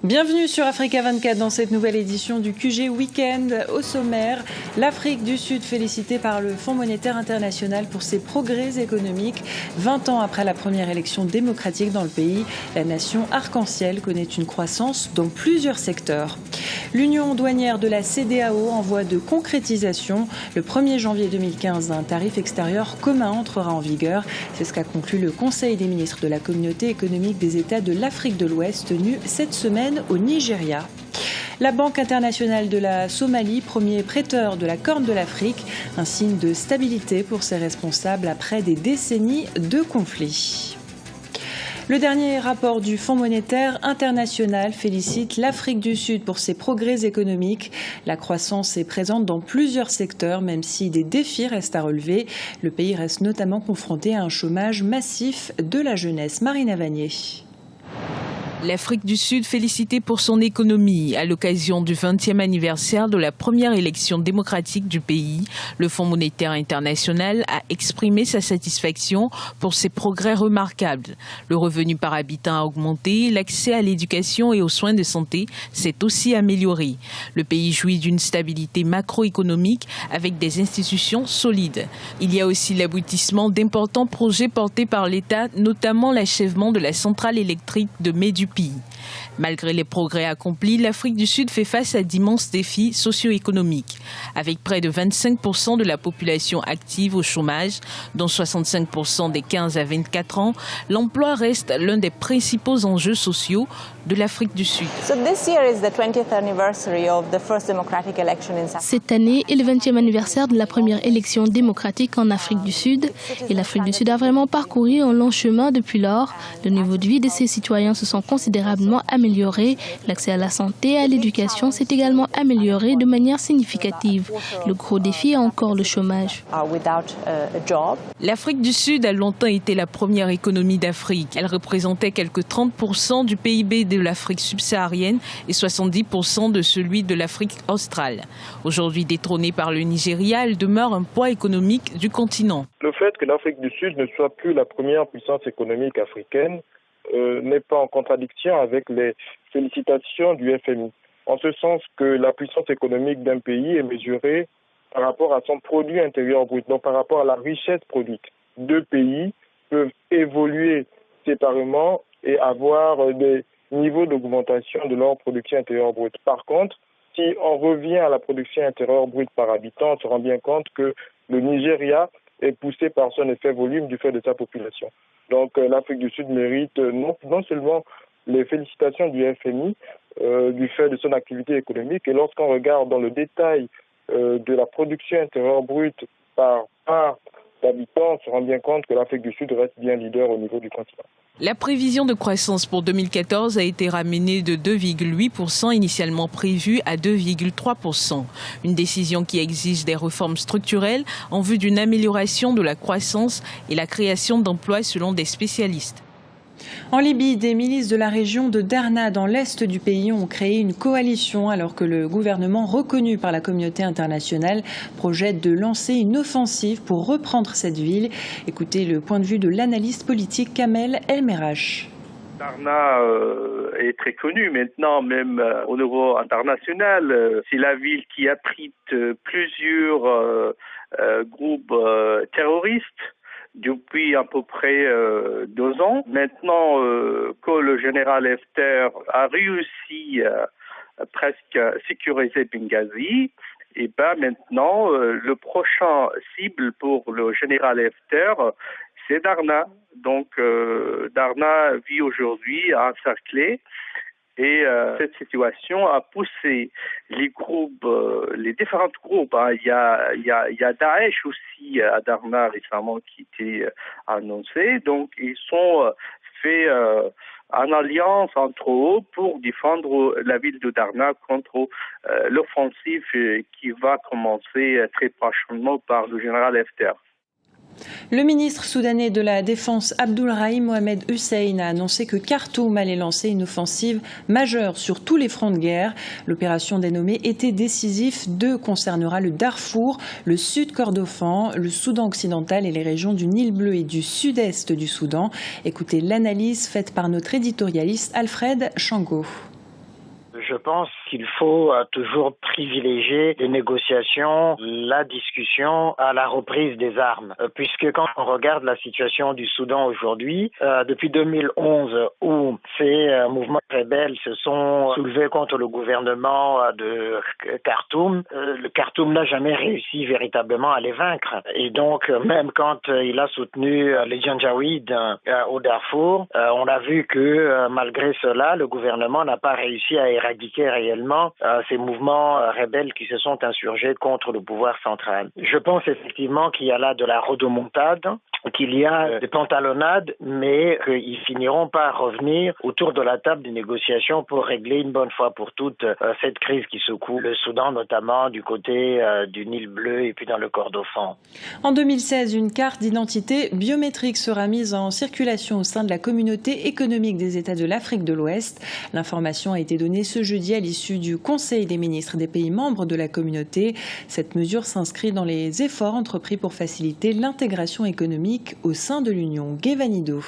Bienvenue sur Africa 24 dans cette nouvelle édition du QG Weekend. Au sommaire, l'Afrique du Sud félicitée par le Fonds monétaire international pour ses progrès économiques. 20 ans après la première élection démocratique dans le pays, la nation arc-en-ciel connaît une croissance dans plusieurs secteurs. L'union douanière de la CEDEAO en voie de concrétisation. Le 1er janvier 2015, un tarif extérieur commun entrera en vigueur. C'est ce qu'a conclu le Conseil des ministres de la Communauté économique des États de l'Afrique de l'Ouest tenu cette semaine au Nigeria. La Banque internationale de la Somalie, premier prêteur de la Corne de l'Afrique, un signe de stabilité pour ses responsables après des décennies de conflits. Le dernier rapport du Fonds monétaire international félicite l'Afrique du Sud pour ses progrès économiques. La croissance est présente dans plusieurs secteurs, même si des défis restent à relever. Le pays reste notamment confronté à un chômage massif de la jeunesse. Marina Vanier. L'Afrique du Sud félicitée pour son économie. À l'occasion du 20e anniversaire de la première élection démocratique du pays, le Fonds monétaire international a exprimé sa satisfaction pour ses progrès remarquables. Le revenu par habitant a augmenté, l'accès à l'éducation et aux soins de santé s'est aussi amélioré. Le pays jouit d'une stabilité macroéconomique avec des institutions solides. Il y a aussi l'aboutissement d'importants projets portés par l'État, notamment l'achèvement de la centrale électrique de Medupi. Malgré les progrès accomplis, l'Afrique du Sud fait face à d'immenses défis socio-économiques. Avec près de 25% de la population active au chômage, dont 65% des 15 à 24 ans, l'emploi reste l'un des principaux enjeux sociaux de l'Afrique du Sud. Cette année est le 20e anniversaire de la première élection démocratique en Afrique du Sud. Et l'Afrique du Sud a vraiment parcouru un long chemin depuis lors. Le niveau de vie de ses citoyens se sont considérablement amélioré. L'accès à la santé et à l'éducation s'est également amélioré de manière significative. Le gros défi est encore le chômage. L'Afrique du Sud a longtemps été la première économie d'Afrique. Elle représentait quelque 30% du PIB de l'Afrique subsaharienne et 70% de celui de l'Afrique australe. Aujourd'hui détrônée par le Nigeria, elle demeure un poids économique du continent. Le fait que l'Afrique du Sud ne soit plus la première puissance économique africaine n'est pas en contradiction avec les félicitations du FMI. En ce sens que la puissance économique d'un pays est mesurée par rapport à son produit intérieur brut, donc par rapport à la richesse produite. Deux pays peuvent évoluer séparément et avoir des niveaux d'augmentation de leur production intérieure brute. Par contre, si on revient à la production intérieure brute par habitant, on se rend bien compte que le Nigeria est poussé par son effet volume du fait de sa population. Donc l'Afrique du Sud mérite non seulement les félicitations du FMI du fait de son activité économique, et lorsqu'on regarde dans le détail de la production intérieure brute par part d'habitants, on se rend bien compte que l'Afrique du Sud reste bien leader au niveau du continent. La prévision de croissance pour 2014 a été ramenée de 2,8% initialement prévue à 2,3%. Une décision qui exige des réformes structurelles en vue d'une amélioration de la croissance et la création d'emplois selon des spécialistes. En Libye, des milices de la région de Derna, dans l'est du pays, ont créé une coalition alors que le gouvernement, reconnu par la communauté internationale, projette de lancer une offensive pour reprendre cette ville. Écoutez le point de vue de l'analyste politique Kamel El-Merach. Derna est très connue maintenant, même au niveau international. C'est la ville qui abrite plusieurs groupes terroristes depuis à peu près 2 ans. Maintenant que le général Haftar a réussi presque à sécuriser Benghazi, et ben maintenant le prochain cible pour le général Haftar, c'est Derna. Donc Derna vit aujourd'hui encerclée. Et cette situation a poussé les groupes, les différents groupes. Il y a Daesh aussi à Derna récemment qui était annoncé. Donc ils sont fait en alliance entre eux pour défendre la ville de Derna contre l'offensive qui va commencer très prochainement par le général Haftar. Le ministre soudanais de la Défense Abdulrahim Mohamed Hussein a annoncé que Khartoum allait lancer une offensive majeure sur tous les fronts de guerre. L'opération dénommée Été décisif 2 concernera le Darfour, le sud Kordofan, le Soudan occidental et les régions du Nil bleu et du sud-est du Soudan. Écoutez l'analyse faite par notre éditorialiste Alfred Chango. je pense qu'il faut toujours privilégier les négociations, la discussion à la reprise des armes. Puisque quand on regarde la situation du Soudan aujourd'hui, depuis 2011 où ces mouvements rebelles se sont soulevés contre le gouvernement de Khartoum, le Khartoum n'a jamais réussi véritablement à les vaincre. Et donc, même quand il a soutenu les Janjaouides au Darfour, on a vu que malgré cela, le gouvernement n'a pas réussi à éradiquer réellement ces mouvements rebelles qui se sont insurgés contre le pouvoir central. Je pense effectivement qu'il y a là de la rodomontade, qu'il y a des pantalonnades, mais qu'ils finiront par revenir autour de la table des négociations pour régler une bonne fois pour toutes cette crise qui secoue le Soudan, notamment du côté du Nil bleu et puis dans le Kordofan. En 2016, une carte d'identité biométrique sera mise en circulation au sein de la communauté économique des États de l'Afrique de l'Ouest. L'information a été donnée ce jeudi à l'issue du Conseil des ministres des pays membres de la communauté. Cette mesure s'inscrit dans les efforts entrepris pour faciliter l'intégration économique au sein de l'Union. Guévanido.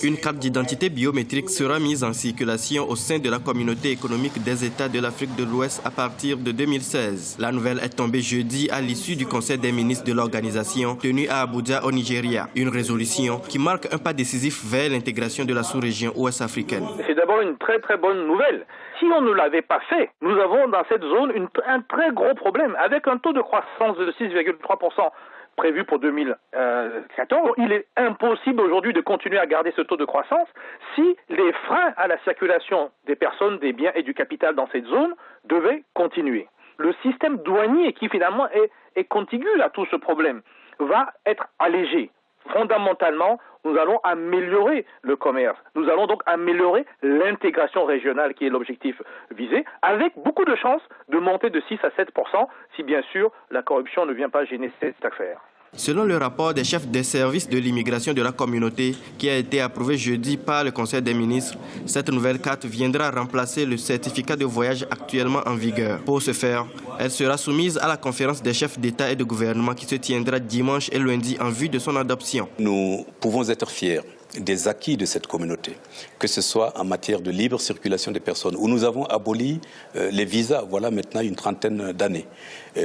Une carte d'identité biométrique sera mise en circulation au sein de la communauté économique des États de l'Afrique de l'Ouest à partir de 2016. La nouvelle est tombée jeudi à l'issue du Conseil des ministres de l'organisation tenu à Abuja au Nigeria. Une résolution qui marque un pas décisif vers l'intégration de la sous-région ouest-africaine. C'est d'abord une très très bonne nouvelle. Si on ne l'avait pas fait, nous avons dans cette zone un très gros problème avec un taux de croissance de 6,3%. prévu pour 2014. Il est impossible aujourd'hui de continuer à garder ce taux de croissance si les freins à la circulation des personnes, des biens et du capital dans cette zone devaient continuer. Le système douanier qui finalement est contigu à tout ce problème va être allégé. Fondamentalement, nous allons améliorer le commerce. Nous allons donc améliorer l'intégration régionale qui est l'objectif visé, avec beaucoup de chances de monter de 6 à 7% si bien sûr la corruption ne vient pas gêner cette affaire. Selon le rapport des chefs des services de l'immigration de la communauté qui a été approuvé jeudi par le Conseil des ministres, cette nouvelle carte viendra remplacer le certificat de voyage actuellement en vigueur. Pour ce faire, elle sera soumise à la conférence des chefs d'État et de gouvernement qui se tiendra dimanche et lundi en vue de son adoption. Nous pouvons être fiers des acquis de cette communauté, que ce soit en matière de libre circulation des personnes, où nous avons aboli les visas, voilà maintenant une trentaine d'années.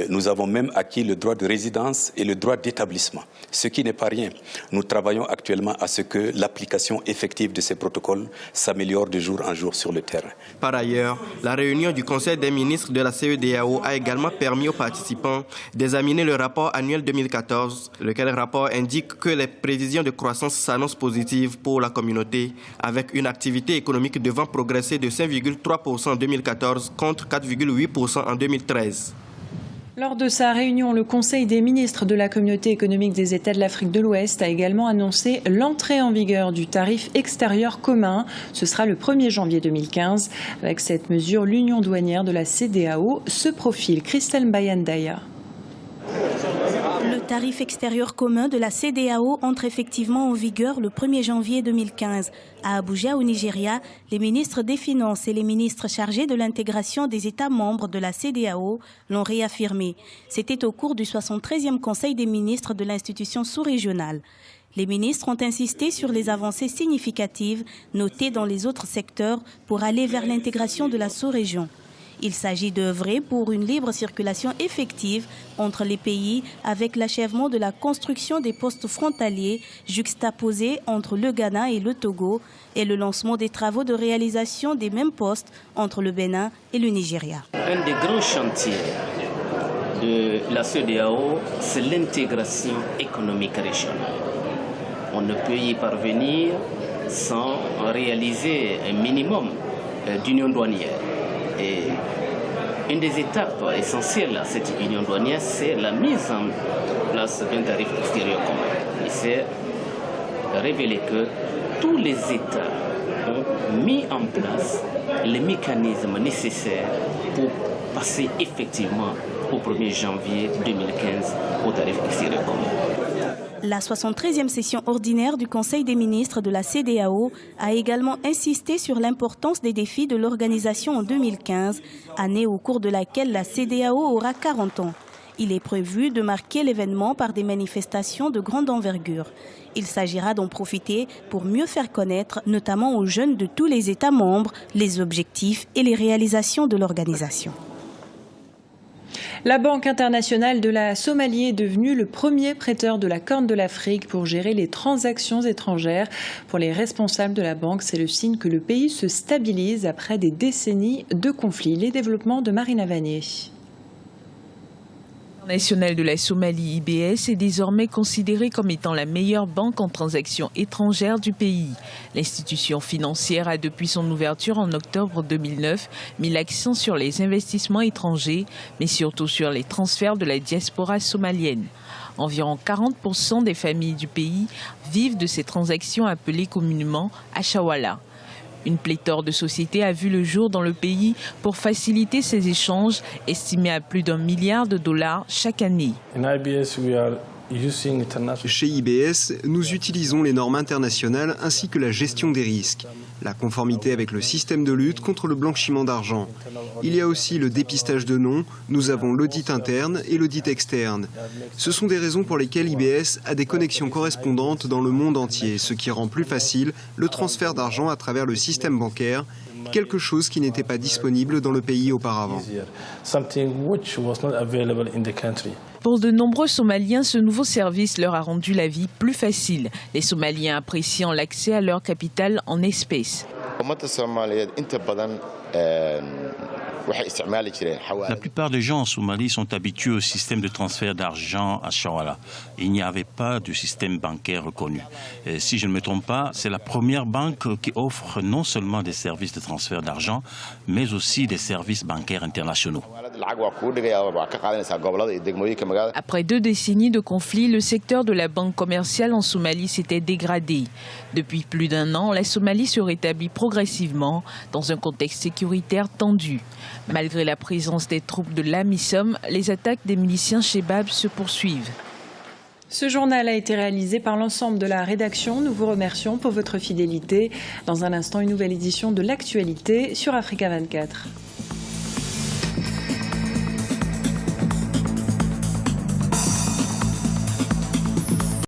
Nous avons même acquis le droit de résidence et le droit d'établissement, ce qui n'est pas rien. Nous travaillons actuellement à ce que l'application effective de ces protocoles s'améliore de jour en jour sur le terrain. Par ailleurs, la réunion du Conseil des ministres de la CEDEAO a également permis aux participants d'examiner le rapport annuel 2014, lequel rapport indique que les prévisions de croissance s'annoncent positives pour la communauté, avec une activité économique devant progresser de 5,3% en 2014 contre 4,8% en 2013. Lors de sa réunion, le Conseil des ministres de la Communauté économique des États de l'Afrique de l'Ouest a également annoncé l'entrée en vigueur du tarif extérieur commun. Ce sera le 1er janvier 2015. Avec cette mesure, l'union douanière de la CEDEAO se profile. Christelle Mbayandaya. Le tarif extérieur commun de la CEDEAO entre effectivement en vigueur le 1er janvier 2015. À Abuja, au Nigeria, les ministres des Finances et les ministres chargés de l'intégration des États membres de la CEDEAO l'ont réaffirmé. C'était au cours du 73e Conseil des ministres de l'institution sous-régionale. Les ministres ont insisté sur les avancées significatives notées dans les autres secteurs pour aller vers l'intégration de la sous-région. Il s'agit d'œuvrer pour une libre circulation effective entre les pays avec l'achèvement de la construction des postes frontaliers juxtaposés entre le Ghana et le Togo et le lancement des travaux de réalisation des mêmes postes entre le Bénin et le Nigeria. Un des grands chantiers de la CEDEAO, c'est l'intégration économique régionale. On ne peut y parvenir sans réaliser un minimum d'union douanière. Et une des étapes essentielles à cette union douanière, c'est la mise en place d'un tarif extérieur commun. Il s'est révélé que tous les États ont mis en place les mécanismes nécessaires pour passer effectivement au 1er janvier 2015 au tarif extérieur commun. La 73e session ordinaire du Conseil des ministres de la CEDEAO a également insisté sur l'importance des défis de l'organisation en 2015, année au cours de laquelle la CEDEAO aura 40 ans. Il est prévu de marquer l'événement par des manifestations de grande envergure. Il s'agira d'en profiter pour mieux faire connaître, notamment aux jeunes de tous les États membres, les objectifs et les réalisations de l'organisation. La Banque internationale de la Somalie est devenue le premier prêteur de la Corne de l'Afrique pour gérer les transactions étrangères. Pour les responsables de la banque, c'est le signe que le pays se stabilise après des décennies de conflits. Les développements de Marina Vanier. Nationale de la Somalie, IBS, est désormais considérée comme étant la meilleure banque en transactions étrangères du pays. L'institution financière a, depuis son ouverture en octobre 2009, mis l'accent sur les investissements étrangers, mais surtout sur les transferts de la diaspora somalienne. Environ 40% des familles du pays vivent de ces transactions appelées communément Achawala. Une pléthore de sociétés a vu le jour dans le pays pour faciliter ces échanges, estimés à plus d'1 milliard de dollars chaque année. Chez IBS, nous utilisons les normes internationales ainsi que la gestion des risques, la conformité avec le système de lutte contre le blanchiment d'argent. Il y a aussi le dépistage de noms, nous avons l'audit interne et l'audit externe. Ce sont des raisons pour lesquelles IBS a des connexions correspondantes dans le monde entier, ce qui rend plus facile le transfert d'argent à travers le système bancaire, quelque chose qui n'était pas disponible dans le pays auparavant. Pour de nombreux Somaliens, ce nouveau service leur a rendu la vie plus facile. Les Somaliens appréciant l'accès à leur capital en espèces. La plupart des gens en Somalie sont habitués au système de transfert d'argent à Shawala. Il n'y avait pas de système bancaire reconnu. Et si je ne me trompe pas, c'est la première banque qui offre non seulement des services de transfert d'argent, mais aussi des services bancaires internationaux. Après 2 décennies de conflits, le secteur de la banque commerciale en Somalie s'était dégradé. Depuis plus d'1 an, la Somalie se rétablit progressivement dans un contexte sécuritaire tendu. Malgré la présence des troupes de l'AMISOM, les attaques des miliciens Chebab se poursuivent. Ce journal a été réalisé par l'ensemble de la rédaction. Nous vous remercions pour votre fidélité. Dans un instant, une nouvelle édition de l'actualité sur Africa 24.